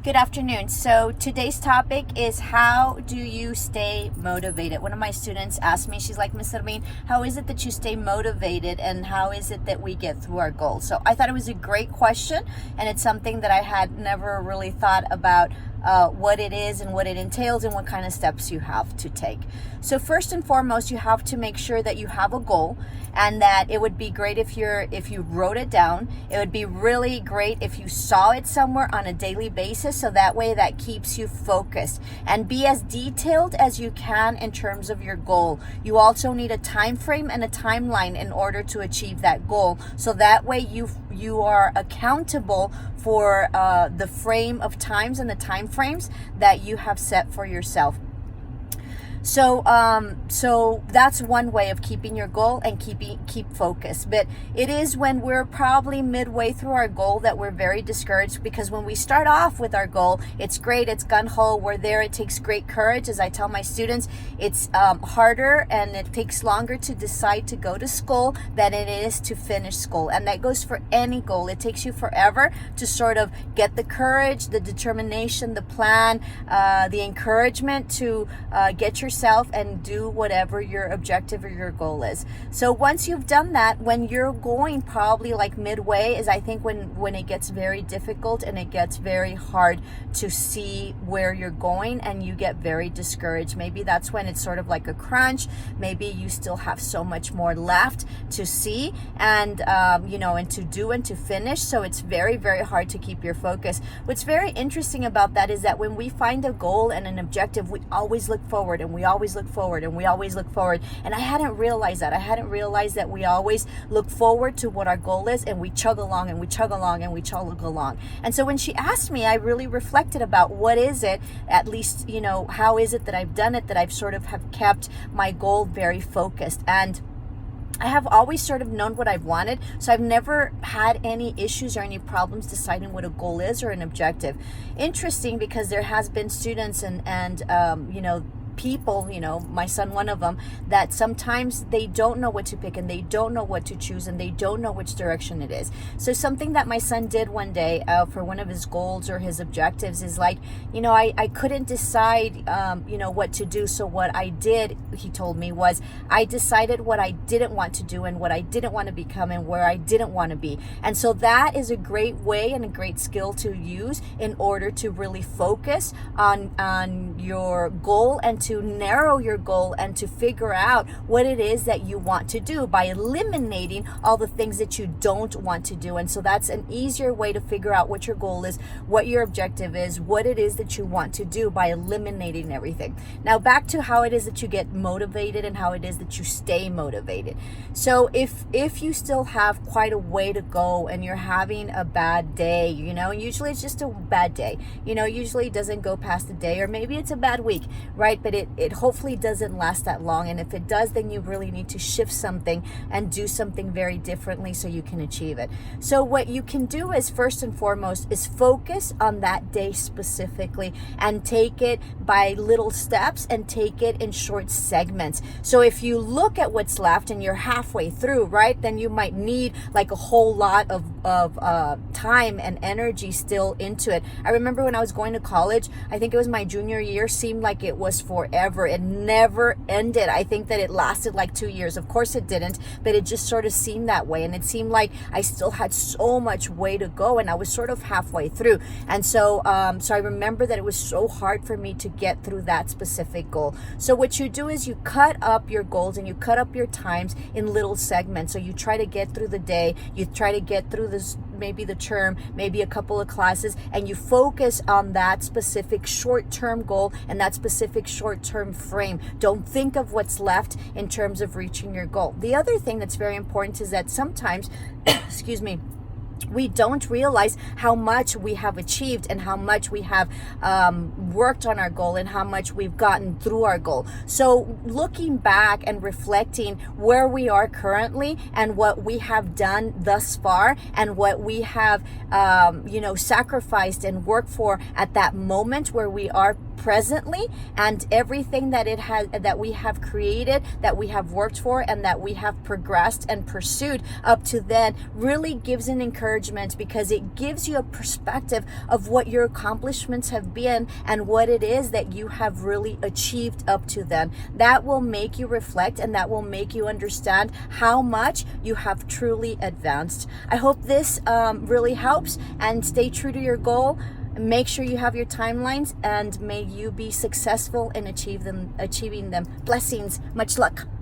Good afternoon. So today's topic is, how do you stay motivated? One of my students asked me, she's like, Ms. Armin, how is it that you stay motivated and how is it that we get through our goals? So I thought it was a great question, and it's something that I had never really thought about what it is and what it entails and what kind of steps you have to take. So first and foremost, you have to make sure that you have a goal, and that it would be great if you wrote it down. It would be really great if you saw it somewhere on a daily basis, so that way that keeps you focused. And be as detailed as you can in terms of your goal. You also need a time frame and a timeline in order to achieve that goal, so that way you are accountable for the frame of times and the time frames that you have set for yourself. So that's one way of keeping your goal and keep focused. But it is when we're probably midway through our goal that we're very discouraged, because when we start off with our goal, it's great, it's gun-ho, we're there, it takes great courage. As I tell my students, it's harder and it takes longer to decide to go to school than it is to finish school. And that goes for any goal. It takes you forever to sort of get the courage, the determination, the plan, the encouragement to get yourself and do whatever your objective or your goal is. So once you've done that, when you're going probably like midway is, I think, when it gets very difficult and it gets very hard to see where you're going and you get very discouraged. Maybe that's when it's sort of like a crunch. Maybe you still have so much more left to see and and to do and to finish. So it's very, very hard to keep your focus. What's very interesting about that is that when we find a goal and an objective, we always look forward and we always look forward and we always look forward. And I hadn't realized that. I hadn't realized that we always look forward to what our goal is, and we chug along and we chug along and we chug along. And so when she asked me, I really reflected about what is it, at least, how is it that I've done it, that I've sort of have kept my goal very focused. And I have always sort of known what I've wanted, so I've never had any issues or any problems deciding what a goal is or an objective. Interesting, because there has been students and people, my son, one of them, that sometimes they don't know what to pick and they don't know what to choose and they don't know which direction it is. So something that my son did one day for one of his goals or his objectives is like, I couldn't decide, what to do. So what I did, he told me, was I decided what I didn't want to do and what I didn't want to become and where I didn't want to be. And so that is a great way and a great skill to use in order to really focus on your goal and to narrow your goal and to figure out what it is that you want to do by eliminating all the things that you don't want to do. And so that's an easier way to figure out what your goal is, what your objective is, what it is that you want to do, by eliminating everything. Now back to how it is that you get motivated and how it is that you stay motivated. So if you still have quite a way to go and you're having a bad day, usually it's just a bad day, usually it doesn't go past a day, or maybe it's a bad week, right? But it hopefully doesn't last that long. And if it does, then you really need to shift something and do something very differently so you can achieve it. So what you can do is, first and foremost, is focus on that day specifically and take it by little steps and take it in short segments. So if you look at what's left and you're halfway through, right, then you might need like a whole lot of time and energy still into it. I remember when I was going to college, I think it was my junior year, seemed like it was forever. It never ended. I think that it lasted like 2 years. Of course it didn't, but it just sort of seemed that way. And it seemed like I still had so much way to go and I was sort of halfway through. And so I remember that it was so hard for me to get through that specific goal. So what you do is you cut up your goals and you cut up your times in little segments. So you try to get through the day, you try to get through this, maybe the term, maybe a couple of classes, and you focus on that specific short-term goal and that specific short-term frame. Don't think of what's left in terms of reaching your goal. The other thing that's very important is that sometimes, excuse me, we don't realize how much we have achieved and how much we have worked on our goal and how much we've gotten through our goal. So looking back and reflecting where we are currently and what we have done thus far and what we have sacrificed and worked for at that moment where we are presently, and everything that it has, that we have created, that we have worked for, and that we have progressed and pursued up to then, really gives an encouragement, because it gives you a perspective of what your accomplishments have been and what it is that you have really achieved up to then. That will make you reflect, and that will make you understand how much you have truly advanced. I hope this really helps, and stay true to your goal. Make sure you have your timelines, and may you be successful in achieving them. Blessings. Much luck.